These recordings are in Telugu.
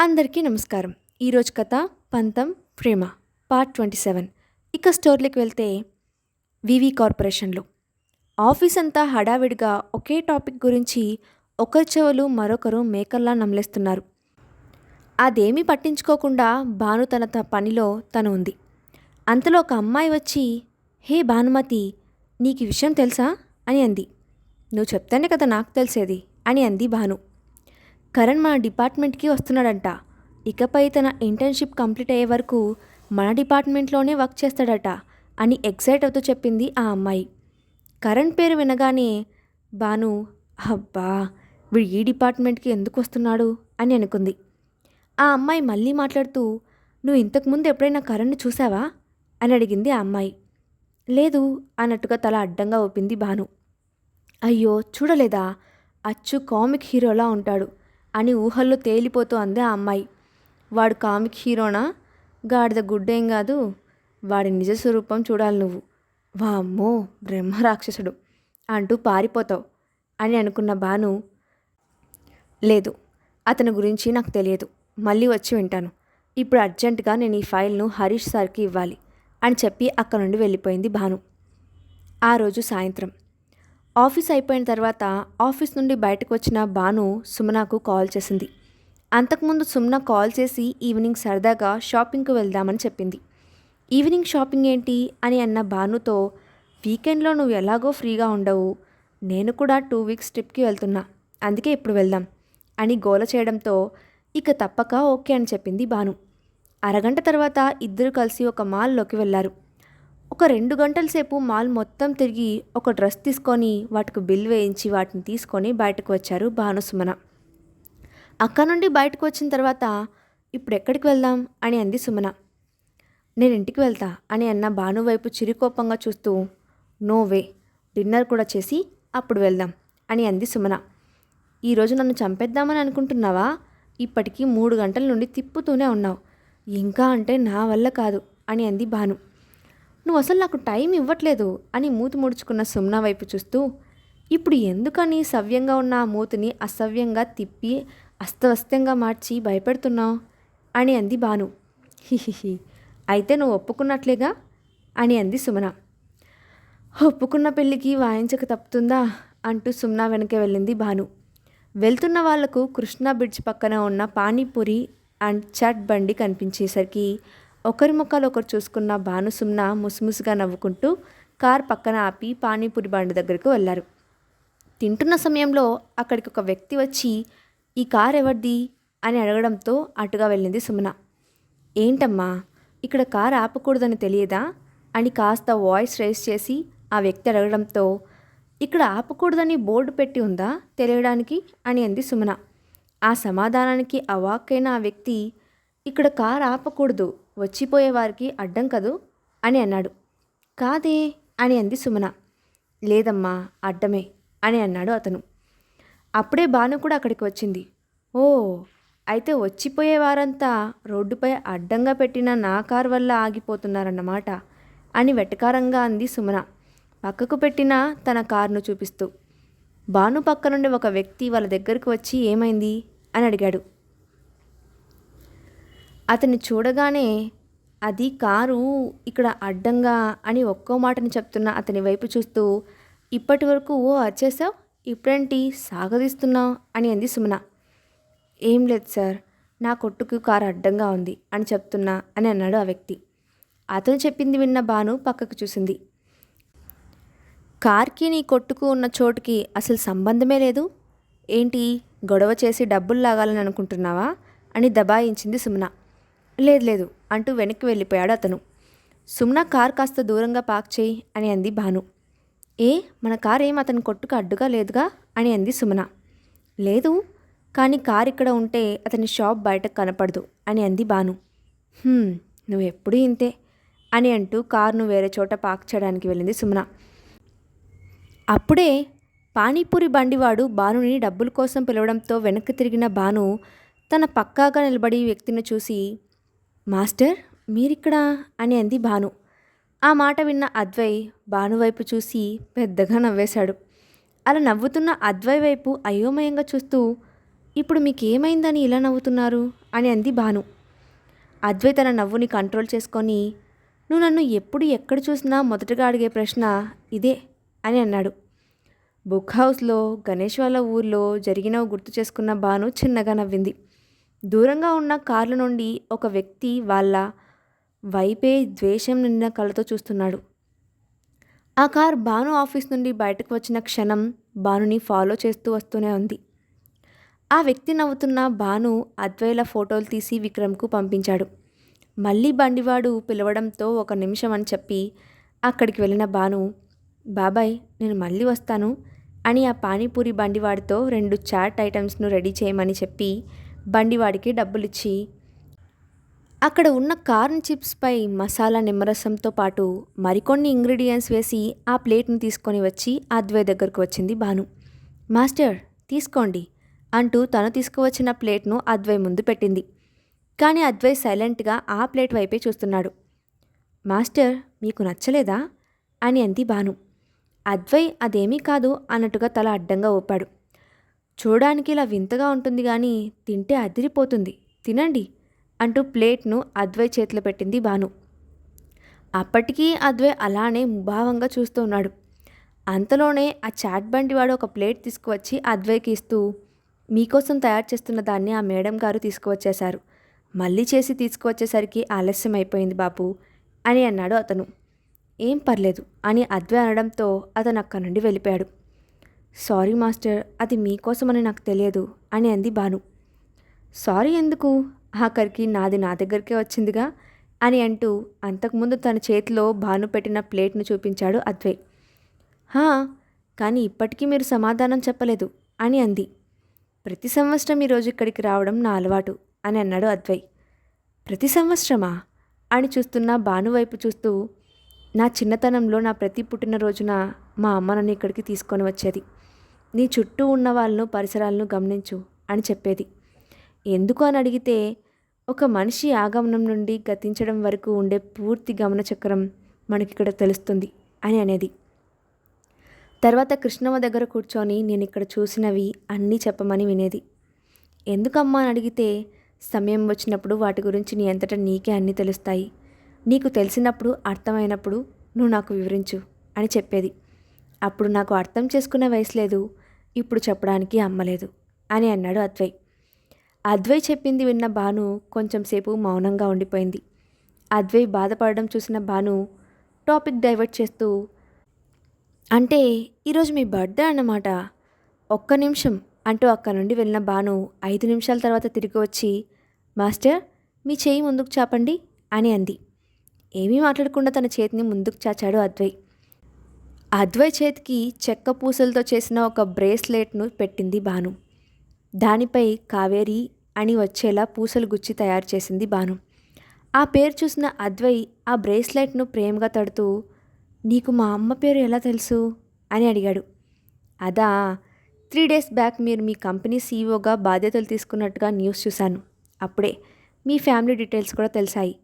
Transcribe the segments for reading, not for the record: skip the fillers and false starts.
అందరికీ నమస్కారం. ఈరోజు కథ పంతం ప్రేమ పార్ట్ 27. ఇక స్టోరీలోకి వెళ్తే వివి కార్పొరేషన్లో ఆఫీస్ అంతా హడావిడిగా ఒకే టాపిక్ గురించి ఒకరి చెవులు మరొకరు మేకల్లా నమలేస్తున్నారు. అదేమీ పట్టించుకోకుండా భాను తన పనిలో తను ఉంది. అంతలో ఒక అమ్మాయి వచ్చి, హే భానుమతి, నీకు ఈ విషయం తెలుసా అని అంది. నువ్వు చెప్తానే కదా నాకు తెలిసేది అని అంది భాను. కరణ్ మన డిపార్ట్మెంట్కి వస్తున్నాడంట. ఇకపై తన ఇంటర్న్షిప్ కంప్లీట్ అయ్యే వరకు మన డిపార్ట్మెంట్లోనే వర్క్ చేస్తాడట అని ఎక్సైట్ అవుతూ చెప్పింది ఆ అమ్మాయి. కరణ్ పేరు వినగానే భాను, అబ్బా వీడు ఈ డిపార్ట్మెంట్కి ఎందుకు వస్తున్నాడు అని అనుకుంది. ఆ అమ్మాయి మళ్ళీ మాట్లాడుతూ, నువ్వు ఇంతకుముందు ఎప్పుడైనా కరణ్ని చూసావా అని అడిగింది ఆ అమ్మాయి. లేదు అన్నట్టుగా తల అడ్డంగా ఊపింది భాను. అయ్యో చూడలేదా, అచ్చు కామిక్ హీరోలా ఉంటాడు అని ఊహల్లో తేలిపోతూ అంది ఆ అమ్మాయి. వాడు కామిక్ హీరోనా, గాడిద గుడ్డేం కాదు, వాడి నిజ స్వరూపం చూడాలి నువ్వు. వామ్మో బ్రహ్మరాక్షసుడు అంటూ పారిపోతావు అని అనుకున్న భాను, లేదు అతని గురించి నాకు తెలియదు, మళ్ళీ వచ్చి వింటాను. ఇప్పుడు అర్జెంటుగా నేను ఈ ఫైల్ను హరీష్ సార్కి ఇవ్వాలి అని చెప్పి అక్కడ నుండి వెళ్ళిపోయింది భాను. ఆ రోజు సాయంత్రం ఆఫీస్ అయిపోయిన తర్వాత ఆఫీస్ నుండి బయటకు వచ్చిన భాను సుమనకు కాల్ చేసింది. అంతకుముందు సుమన కాల్ చేసి ఈవినింగ్ సరదాగా షాపింగ్కి వెళ్దామని చెప్పింది. ఈవినింగ్ షాపింగ్ ఏంటి అని అన్న భానుతో, వీకెండ్లో నువ్వు ఎలాగో ఫ్రీగా ఉండవు, నేను కూడా 2 వీక్స్ ట్రిప్కి వెళ్తున్నా, అందుకే ఇప్పుడు వెళ్దాం అని గోల చేయడంతో ఇక తప్పక ఓకే అని చెప్పింది భాను. అరగంట తర్వాత ఇద్దరు కలిసి ఒక మాల్లోకి వెళ్ళారు. ఒక 2 గంటల సేపు మాల్ మొత్తం తిరిగి ఒక డ్రెస్ తీసుకొని వాటికి బిల్ వేయించి వాటిని తీసుకొని బయటకు వచ్చారు భాను సుమన. అక్కడ నుండి బయటకు వచ్చిన తర్వాత ఇప్పుడు ఎక్కడికి వెళ్దాం అని అంది సుమన. నేను ఇంటికి వెళ్తా అని అన్న భాను వైపు చిరుకోపంగా చూస్తూ, నో వే, డిన్నర్ కూడా చేసి అప్పుడు వెళ్దాం అని అంది సుమన. ఈరోజు నన్ను చంపేద్దామని అనుకుంటున్నావా? ఇప్పటికీ 3 గంటల నుండి తిప్పుతూనే ఉన్నావు, ఇంకా అంటే నా వల్ల కాదు అని అంది భాను. నువ్వు అసలు నాకు టైం ఇవ్వట్లేదు అని మూతి ముడుచుకున్న సుమన వైపు చూస్తూ, ఇప్పుడు ఎందుకని సవ్యంగా ఉన్న ఆ మూతిని అసవ్యంగా తిప్పి అస్తవ్యస్తంగా మార్చి భయపెడుతున్నావు అని అంది భాను. హిహిహి, అయితే నువ్వు ఒప్పుకున్నట్లేగా అని అంది సుమన. ఒప్పుకున్న పెళ్ళికి వాయించక తప్పుతుందా అంటూ సుమన వెనకే వెళ్ళింది భాను. వెళ్తున్న వాళ్లకు కృష్ణా బ్రిడ్జ్ పక్కన ఉన్న పానీపూరి అండ్ చాట్ బండి కనిపించేసరికి ఒకరి ముఖాలు ఒకరు చూసుకున్న భాను సుమన ముసుముసుగా నవ్వుకుంటూ కార్ పక్కన ఆపి పానీపూరి బండి దగ్గరకు వెళ్ళారు. తింటున్న సమయంలో అక్కడికి ఒక వ్యక్తి వచ్చి, ఈ కార్ ఎవరిది అని అడగడంతో అటుగా వెళ్ళింది సుమన. ఏంటమ్మా, ఇక్కడ కార్ ఆపకూడదని తెలియదా అని కాస్త వాయిస్ రైజ్ చేసి ఆ వ్యక్తి అడగడంతో, ఇక్కడ ఆపకూడదని బోర్డు పెట్టి ఉందా తెలియడానికి అని అంది సుమన. ఆ సమాధానానికి అవాక్కైన ఆ వ్యక్తి, ఇక్కడ కార్ ఆపకూడదు, వచ్చిపోయే వారికి అడ్డం కదూ అని అన్నాడు. కాదే అని అంది సుమన. లేదమ్మా అడ్డమే అని అన్నాడు అతను. అప్పుడే భాను కూడా అక్కడికి వచ్చింది. ఓ, అయితే వచ్చిపోయే వారంతా రోడ్డుపై అడ్డంగా పెట్టిన నా కార్ వల్ల ఆగిపోతున్నారన్నమాట అని వెటకారంగా అంది సుమన, పక్కకు పెట్టిన తన కారును చూపిస్తూ. భాను పక్క నుండి ఒక వ్యక్తి వాళ్ళ దగ్గరకు వచ్చి ఏమైంది అని అడిగాడు. అతన్ని చూడగానే, అది కారు ఇక్కడ అడ్డంగా అని ఒక్కో మాటని చెప్తున్న అతని వైపు చూస్తూ, ఇప్పటి వరకు ఓ వచ్చేసావు, ఇప్పుడేంటి సాగదీస్తున్నావు అని అంది సుమన. ఏం లేదు సార్, నా కొట్టుకు కారు అడ్డంగా ఉంది అని చెప్తున్నా అని అన్నాడు ఆ వ్యక్తి. అతను చెప్పింది విన్న భాను పక్కకు చూసింది. కార్కి నీ కొట్టుకు ఉన్న చోటుకి అసలు సంబంధమే లేదు, ఏంటి గొడవ చేసి డబ్బులు లాగాలని అనుకుంటున్నావా అని దబాయించింది సుమన. లేదు లేదు అంటూ వెనక్కి వెళ్ళిపోయాడు అతను. సుమన కార్ కాస్త దూరంగా పార్క్ చేయి అని అంది భాను. ఏ, మన కార్ ఏం అతని కొట్టుకు అడ్డుగా లేదుగా అని అంది సుమన. లేదు, కానీ కార్ ఇక్కడ ఉంటే అతని షాప్ బయటకు కనపడదు అని అంది భాను. నువ్వు ఎప్పుడూ ఇంతే అని అంటూ కారును వేరే చోట పార్క్ చేయడానికి వెళ్ళింది సుమన. అప్పుడే పానీపూరి బండివాడు భానుని డబ్బుల కోసం పిలవడంతో వెనక్కి తిరిగిన భాను తన పక్కాగా నిలబడి వ్యక్తిని చూసి, మాస్టర్ మీరిక్కడా అని అంది భాను. ఆ మాట విన్న అద్వై భాను వైపు చూసి పెద్దగా నవ్వేశాడు. అలా నవ్వుతున్న అద్వై వైపు అయోమయంగా చూస్తూ, ఇప్పుడు మీకేమైందని ఇలా నవ్వుతున్నారు అని అంది భాను. అద్వై తన నవ్వుని కంట్రోల్ చేసుకొని, నువ్వు నన్ను ఎప్పుడు ఎక్కడ చూసినా మొదటగా అడిగే ప్రశ్న ఇదే అని అన్నాడు. బుక్ హౌస్లో గణేష్ వాళ్ళ ఊర్లో జరిగినవి గుర్తు చేసుకున్న భాను చిన్నగా నవ్వింది. దూరంగా ఉన్న కార్ల నుండి ఒక వ్యక్తి వాళ్ళ వైపే ద్వేషం నిండిన కళ్ళతో చూస్తున్నాడు. ఆ కార్ భాను ఆఫీస్ నుండి బయటకు వచ్చిన క్షణం భానుని ఫాలో చేస్తూ వస్తూనే ఉంది. ఆ వ్యక్తి నవ్వుతున్న భాను అద్వైల ఫోటోలు తీసి విక్రమ్కు పంపించాడు. మళ్ళీ బండివాడు పిలవడంతో 1 నిమిషం అని చెప్పి అక్కడికి వెళ్ళిన భాను, బాబాయ్ నేను మళ్ళీ వస్తాను అని ఆ పానీపూరి బండివాడితో 2 చాట్ ఐటమ్స్ను రెడీ చేయమని చెప్పి బండివాడికి డబ్బులిచ్చి అక్కడ ఉన్న కార్న్ చిప్స్పై మసాలా నిమ్మరసంతో పాటు మరికొన్ని ఇంగ్రీడియంట్స్ వేసి ఆ ప్లేట్ను తీసుకొని వచ్చి అద్వై దగ్గరకు వచ్చింది భాను. మాస్టర్ తీసుకోండి అంటూ తను తీసుకువచ్చిన ప్లేట్ను అద్వై ముందు పెట్టింది. కానీ అద్వై సైలెంట్గా ఆ ప్లేట్ వైపే చూస్తున్నాడు. మాస్టర్ మీకు నచ్చలేదా అని అంది భాను. అద్వై అదేమీ కాదు అన్నట్టుగా తల అడ్డంగా ఊపాడు. చూడడానికి ఇలా వింతగా ఉంటుంది కానీ తింటే అదిరిపోతుంది, తినండి అంటూ ప్లేట్ను అద్వై చేతిలో పెట్టింది భాను. అప్పటికీ అద్వై అలానే ముభావంగా చూస్తూ ఉన్నాడు. అంతలోనే ఆ చాట్ బండివాడు ఒక ప్లేట్ తీసుకువచ్చి అద్వైకి ఇస్తూ, మీకోసం తయారు చేస్తున్న దాన్ని ఆ మేడం గారు తీసుకువచ్చేశారు, మళ్ళీ చేసి తీసుకువచ్చేసరికి ఆలస్యం అయిపోయింది బాబు అని అన్నాడు అతను. ఏం పర్లేదు అని అద్వై అనడంతో అతను అక్కడి నుండి వెళ్ళిపోయాడు. సారీ మాస్టర్, అది మీకోసమని నాకు తెలియదు అని అంది భాను. సారీ ఎందుకు, ఆఖరికి నాది నా దగ్గరికే వచ్చిందిగా అని అంటూ అంతకుముందు తన చేతిలో భాను పెట్టిన ప్లేట్ను చూపించాడు అద్వై. హా, కానీ ఇప్పటికీ మీరు సమాధానం చెప్పలేదు అని అంది. ప్రతి సంవత్సరం ఈరోజు ఇక్కడికి రావడం నా అలవాటు అని అన్నాడు అద్వై. ప్రతి సంవత్సరమా అని చూస్తున్న భాను వైపు చూస్తూ, నా చిన్నతనంలో నా ప్రతి పుట్టినరోజున మా అమ్మ నన్ను ఇక్కడికి తీసుకొని వచ్చేది. నీ చుట్టూ ఉన్న వాళ్ళను పరిసరాలను గమనించు అని చెప్పేది. ఎందుకు అని అడిగితే, ఒక మనిషి ఆగమనం నుండి గతించడం వరకు ఉండే పూర్తి గమనచక్రం మనకిక్కడ తెలుస్తుంది అని అనేది. తర్వాత కృష్ణమ్మ దగ్గర కూర్చొని నేను ఇక్కడ చూసినవి అన్నీ చెప్పమని వినేది. ఎందుకమ్మా అని అడిగితే, సమయం వచ్చినప్పుడు వాటి గురించి నీ అంతటా నీకే అన్నీ తెలుస్తాయి, నీకు తెలిసినప్పుడు అర్థమైనప్పుడు నువ్వు నాకు వివరించు అని చెప్పేది. అప్పుడు నాకు అర్థం చేసుకునే వయసు లేదు, ఇప్పుడు చెప్పడానికి అమ్మలేదు అని అన్నాడు అద్వై. అద్వై చెప్పింది విన్న భాను కొంచెం సేపు మౌనంగా ఉండిపోయింది. అద్వై బాధపడడం చూసిన భాను టాపిక్ డైవర్ట్ చేస్తూ, అంటే ఈరోజు మీ బర్త్డే అన్నమాట, 1 నిమిషం అంటూ అక్కడి నుండి వెళ్ళిన భాను 5 నిమిషాల తర్వాత తిరిగి వచ్చి, మాస్టర్ మీ చేయి ముందుకు చాపండి అని అంది. ఏమీ మాట్లాడకుండా తన చేతిని ముందుకు చాచాడు అద్వై. అద్వై చేతికి చెక్క పూసలతో చేసిన ఒక బ్రేస్లెట్ను పెట్టింది భాను. దానిపై కావేరి అని వచ్చేలా పూసలు గుచ్చి తయారు చేసింది భాను. ఆ పేరు చూసిన అద్వై ఆ బ్రేస్లెట్ను ప్రేమగా తడుతూ, నీకు మా అమ్మ పేరు ఎలా తెలుసు అని అడిగాడు. అదా, 3 days బ్యాక్ మీరు మీ కంపెనీ సీఈఓగా బాధ్యతలు తీసుకున్నట్టుగా న్యూస్ చూశాను. అప్పుడే మీ ఫ్యామిలీ డీటెయిల్స్ కూడా తెలిసాయి.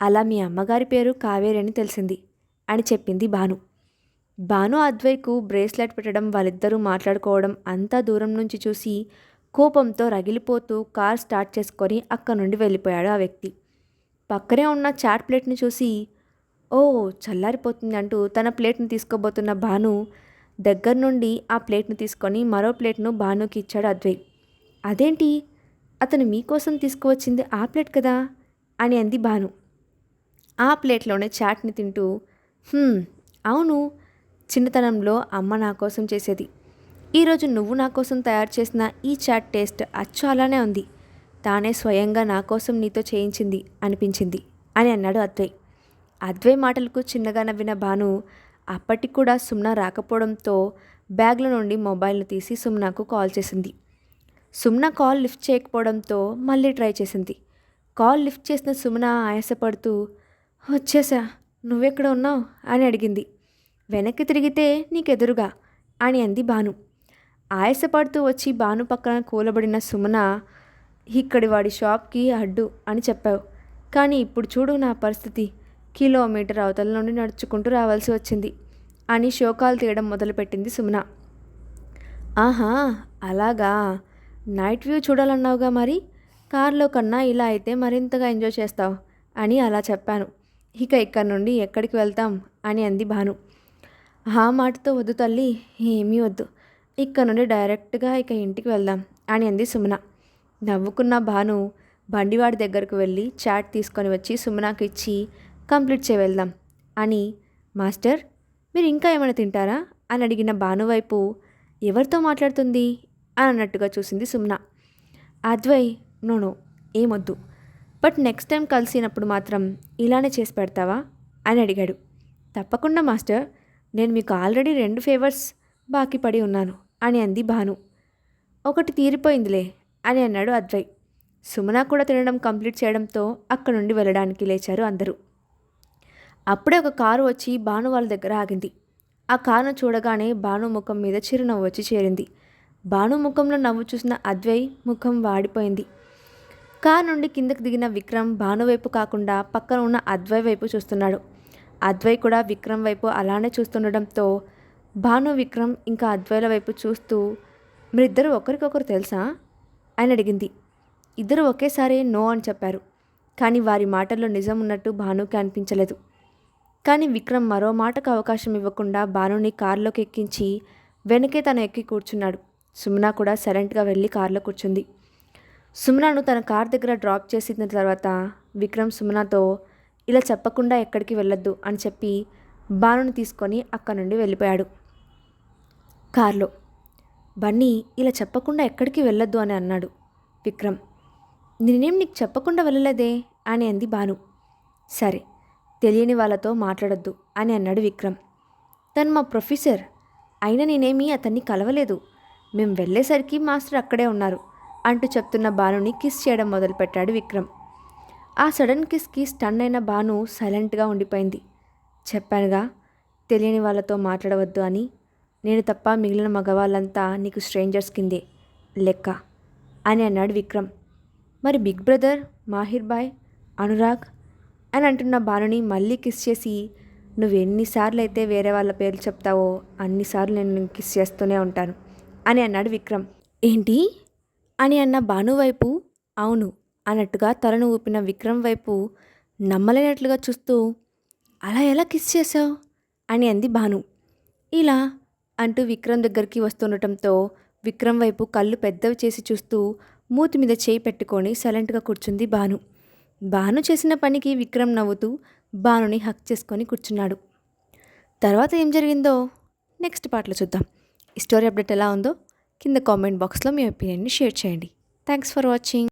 అలా మీ అమ్మగారి పేరు కావేరి అని తెలిసింది అని చెప్పింది భాను. భాను అద్వైకు బ్రేస్లెట్ పెట్టడం, వాళ్ళిద్దరూ మాట్లాడుకోవడం అంతా దూరం నుంచి చూసి కోపంతో రగిలిపోతూ కార్ స్టార్ట్ చేసుకొని అక్కడి నుండి వెళ్ళిపోయాడు ఆ వ్యక్తి. పక్కనే ఉన్న చాట్ ప్లేట్ని చూసి, ఓ చల్లారిపోతుంది అంటూ తన ప్లేట్ను తీసుకోబోతున్న భాను దగ్గర నుండి ఆ ప్లేట్ను తీసుకొని మరో ప్లేట్ను భానుకి ఇచ్చాడు అద్వై. అదేంటి, అతను మీకోసం తీసుకువచ్చింది ఆ ప్లేట్ కదా అని అంది భాను ఆ ప్లేట్లోనే చాట్ని తింటూ. అవును, చిన్నతనంలో అమ్మ నా కోసం చేసేది. ఈరోజు నువ్వు నా కోసం తయారు చేసిన ఈ చాట్ టేస్ట్ అచ్చు అలానే ఉంది. తానే స్వయంగా నా కోసం నీతో చేయించింది అనిపించింది అని అన్నాడు అద్వై. అద్వై మాటలకు చిన్నగా నవ్విన భాను అప్పటికి కూడా సుమ్న రాకపోవడంతో బ్యాగ్లో నుండి మొబైల్ను తీసి సుమ్నకు కాల్ చేసింది. సుమ్న కాల్ లిఫ్ట్ చేయకపోవడంతో మళ్ళీ ట్రై చేసింది. కాల్ లిఫ్ట్ చేసిన సుమ్న ఆయాసపడుతూ, వచ్చేసా, నువ్వెక్కడ ఉన్నావు అని అడిగింది. వెనక్కి తిరిగితే నీకెదురుగా అని అంది భాను. ఆయాసపడుతూ వచ్చి భాను పక్కన కూలబడిన సుమన, ఇక్కడి వాడి షాప్కి అడ్డు అని చెప్పావు, కానీ ఇప్పుడు చూడు నా పరిస్థితి, కిలోమీటర్ అవతల నుండి నడుచుకుంటూ రావాల్సి వచ్చింది అని శోకాలు తీయడం మొదలుపెట్టింది సుమన. ఆహా అలాగా, నైట్ వ్యూ చూడాలన్నావుగా మరి, కార్లో కన్నా ఇలా అయితే మరింతగా ఎంజాయ్ చేస్తావు అని అలా చెప్పాను. ఇక ఇక్కడ నుండి ఎక్కడికి వెళ్తాం అని అంది భాను. ఆ మాటతో వద్దు తల్లి, ఏమీ వద్దు. ఇక్కడ నుండి డైరెక్ట్గా ఇక ఇంటికి వెళ్దాం అని అంది సుమన. నవ్వుకున్న భాను బండివాడి దగ్గరకు వెళ్ళి చాట్ తీసుకొని వచ్చి సుమనకు ఇచ్చి కంప్లీట్ చేయి వెళ్దాం అని, మాస్టర్ మీరు ఇంకా ఏమైనా తింటారా అని అడిగిన భాను వైపు ఎవరితో మాట్లాడుతుంది అని అన్నట్టుగా చూసింది సుమన. అద్వై నో ఏమొద్దు, బట్ నెక్స్ట్ టైం కలిసినప్పుడు మాత్రం ఇలానే చేసి పెడతావా అని అడిగాడు. తప్పకుండా మాస్టర్, నేను మీకు ఆల్రెడీ 2 ఫేవర్స్ బాకీ పడి ఉన్నాను అని అంది భాను. ఒకటి తీరిపోయిందిలే అని అన్నాడు అద్వై. సుమన కూడా తినడం కంప్లీట్ చేయడంతో అక్కడ నుండి వెళ్ళడానికి లేచారు అందరూ. అప్పుడే ఒక కారు వచ్చి భాను వాళ్ళ దగ్గర ఆగింది. ఆ కారును చూడగానే భాను ముఖం మీద చిరునవ్వు వచ్చి చేరింది. భాను ముఖంలో నవ్వు చూసిన అద్వై ముఖం వాడిపోయింది. కారు నుండి కిందకు దిగిన విక్రమ్ భాను వైపు కాకుండా పక్కన ఉన్న అద్వై వైపు చూస్తున్నాడు. అద్వై కూడా విక్రమ్ వైపు అలానే చూస్తుండడంతో భాను విక్రమ్ ఇంకా అద్వైల వైపు చూస్తూ, మీరిద్దరూ ఒకరికొకరు తెలుసా అని అడిగింది. ఇద్దరు ఒకేసారి నో అని చెప్పారు. కానీ వారి మాటల్లో నిజం ఉన్నట్టు భానుకి అనిపించలేదు. కానీ విక్రమ్ మరో మాటకు అవకాశం ఇవ్వకుండా భానుని కారులోకి ఎక్కించి వెనకే తను ఎక్కి కూర్చున్నాడు. సుమన కూడా సైలెంట్గా వెళ్ళి కారులో కూర్చుంది. సుమనను తన కార్ దగ్గర డ్రాప్ చేసిన తర్వాత విక్రమ్ సుమనతో ఇలా చెప్పకుండా ఎక్కడికి వెళ్ళొద్దు అని చెప్పి భానుని తీసుకొని అక్కడి నుండి వెళ్ళిపోయాడు. కార్లో బన్నీ ఇలా చెప్పకుండా ఎక్కడికి వెళ్ళొద్దు అని అన్నాడు విక్రమ్. నేనేం నీకు చెప్పకుండా వెళ్ళలేదే అని అంది భాను. సరే, తెలియని వాళ్ళతో మాట్లాడొద్దు అని అన్నాడు విక్రమ్. తను మా ప్రొఫెసర్, అయినా నేనేమీ అతన్ని కలవలేదు. మేము వెళ్ళేసరికి మాస్టర్ అక్కడే ఉన్నారు అంటూ చెప్తున్న భానుని కిస్ చేయడం మొదలుపెట్టాడు విక్రమ్. ఆ సడన్ కిస్కి స్టన్ అయిన భాను సైలెంట్గా ఉండిపోయింది. చెప్పానుగా తెలియని వాళ్ళతో మాట్లాడవద్దు అని. నేను తప్ప మిగిలిన మగవాళ్ళంతా నీకు స్ట్రేంజర్స్ కిందే లెక్క అని అన్నాడు విక్రమ్. మరి big brother, Mahir boy, Anurag అని అంటున్న భానుని మళ్ళీ కిస్ చేసి, నువ్వు ఎన్నిసార్లు అయితే వేరే వాళ్ళ పేర్లు చెప్తావో అన్నిసార్లు నేను కిస్ చేస్తూనే ఉంటాను అని అన్నాడు విక్రమ్. ఏంటి అని అన్న భాను వైపు అవును అన్నట్టుగా తలను ఊపిన విక్రమ్ వైపు నమ్మలేనట్లుగా చూస్తూ, అలా ఎలా కిస్ చేసావు అని అంది భాను. ఇలా అంటూ విక్రమ్ దగ్గరికి వస్తుండటంతో విక్రమ్ వైపు కళ్ళు పెద్దవి చేసి చూస్తూ మూతి మీద చేయి పెట్టుకొని సైలెంట్గా కూర్చుంది భాను. భాను చేసిన పనికి విక్రమ్ నవ్వుతూ భానుని హక్ చేసుకొని కూర్చున్నాడు. తర్వాత ఏం జరిగిందో నెక్స్ట్ పార్ట్లో చూద్దాం. ఈ స్టోరీ అప్డేట్ ఎలా ఉందో కింద కామెంట్ బాక్స్లో మీ ఒపీనియన్ని షేర్ చేయండి. Thanks for watching.